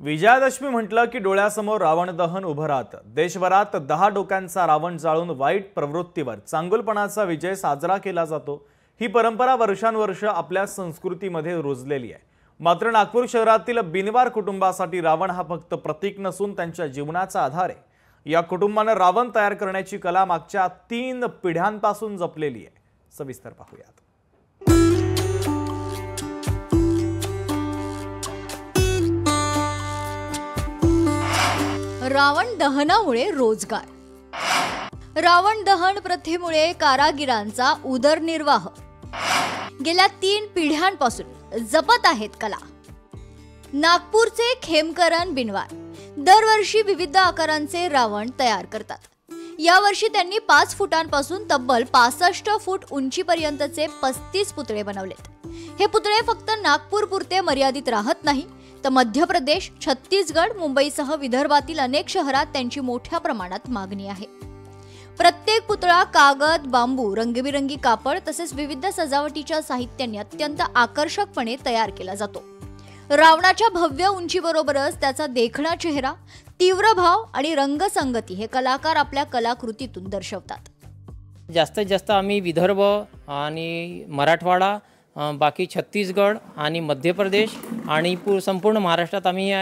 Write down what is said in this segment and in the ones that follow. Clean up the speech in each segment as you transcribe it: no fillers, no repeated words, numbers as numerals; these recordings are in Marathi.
विजयादशमी म्हटलं की डोळ्यासमोर रावण दहन उभं राहतं। देशभरात 10 डोक्यांचा रावण जाळून वाईट प्रवृत्तीवर चांगुलपणाचा विजय साजरा केला जातो। ही परंपरा वर्षानुवर्ष आपल्या संस्कृतीमध्ये रुजलेली आहे। मात्र नागपूर शहरातील बिनवार कुटुंबासाठी रावण हा फक्त प्रतीक नसून त्यांच्या जीवनाचा आधार आहे। या कुटुंबाने रावण तयार करण्याची कला मागच्या 3 पिढ्यांपासून जपलेली आहे। सविस्तर पाहूयात। रावण दहनामुळे रोजगार। रावण दहन प्रथेमुळे कारागिरांचा उदरनिर्वाह गेल्या 3 पिढ्यांपासून जपत आहेत कला। नागपूरचे खेमकरण बिनवार दरवर्षी विविध आकारांचे रावण तयार करतात। यावर्षी त्यांनी 5 फुटांपासून तब्बल 65 फूट उंचीपर्यंतचे 35 पुतळे बनवलेत। हे पुतळे फक्त नागपूर पुरते मर्यादित राहत नाही, तर मध्य प्रदेश, छत्तीसगड, मुंबईसह विदर्भातील अनेक शहरात त्यांची मोठ्या प्रमाणात मागणी आहे। प्रत्येक पुतळा कागद, बांबू, रंगीबिरंगी कापड तसेच विविध सजावटीच्या साहित्याने अत्यंत आकर्षकपणे तयार केला जातो। रावणाच्या भव्य उंचीबरोबरच त्याचा देखणा चेहरा, तीव्र भाव आणि रंगसंगती हे कलाकार आपल्या कलाकृतीतून दर्शवतात। जास्तीत जास्त आम्ही विदर्भ आणि मराठवाडा, बाकी छत्तीसगड आणि मध्य प्रदेश आणि संपूर्ण महाराष्ट्रात आम्ही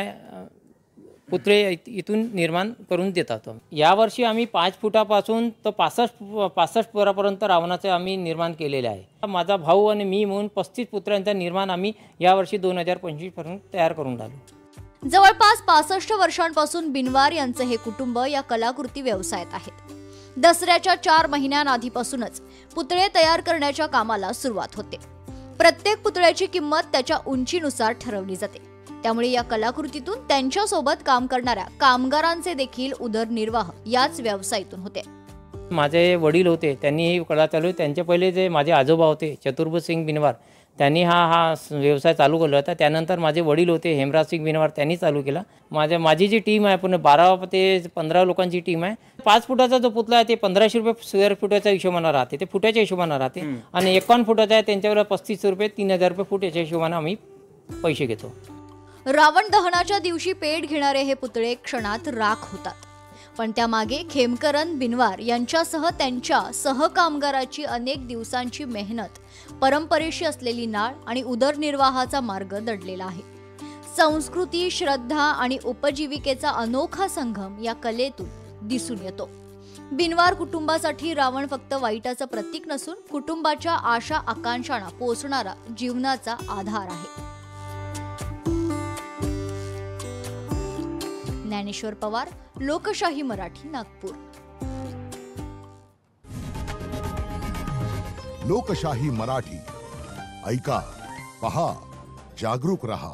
पुतळे इथून निर्माण करून देतात। यावर्षी आम्ही 5 फुटापासून तर 65 फुटापर्यंत रावणाचे आम्ही निर्माण केलेले आहे। माझा भाऊ आणि मी म्हणून 35 पुतळ्यांचं निर्माण आम्ही यावर्षी 2025 पर्यंत तयार करून झालो। जवळपास 65 वर्षांपासून बिनवार यांचे हे कुटुंब या कलाकृती व्यवसायात आहेत। दसऱ्याच्या 4 महिन्यांआधीपासूनच पुतळे तयार करण्याच्या कामाला सुरुवात होते। प्रत्येक पुतळ्याची किंमत त्याच्या उंचीनुसार ठरवली जाते। त्यामुळे या कलाकृतीतून त्यांच्या सोबत काम करणाऱ्या कामगारांचे देखील उदरनिर्वाह याच व्यवसायातून होते। माझे वडील होते, त्यांनी ही कला चालवली। त्यांचे पहिले जे माझे आजोबा होते चतुर्भुज सिंग बिनवार, त्यांनी हा व्यवसाय चालू केला होता। त्यानंतर माझे वडील होते हेमराज सिंग बिनवार, त्यांनी चालू केला। माझी जी टीम आहे पूर्ण 12 ते 15 लोकांची टीम आहे। 5 फुटाचा जो पुतळा आहे ते 1500 रुपये स्क्वेअर फुटाच्या हिशोबाने राहते, ते फुटाच्या हिशोबाने राहते। आणि 51 फुटाचा आहे त्यांच्यावर 35 रुपये 3000 रुपये फुट याच्या हिशोबाने आम्ही पैसे घेतो। रावण दहनाच्या दिवशी पेट घेणारे हे पुतळे क्षणात राख होतात, पण त्यामागे खेमकरण बिनवार यांच्यासह त्यांच्या सहकामगाराची अनेक दिवसांची मेहनत, परंपरेशी असलेली नाळ आणि उदरनिर्वाहाचा मार्ग दडलेला आहे। संस्कृती, श्रद्धा आणि उपजीविकेचा अनोखा संगम या कलेतून दिसून येतो। बिनवार कुटुंबासाठी रावण फक्त वाईटाचं प्रतीक नसून कुटुंबाच्या आशा आकांक्षांना पोचणारा जीवनाचा आधार आहे। ज्ञानेश्वर पवार, लोकशाही मराठी, नागपूर। लोकशाही मराठी ऐका, पहा, जागरूक रहा।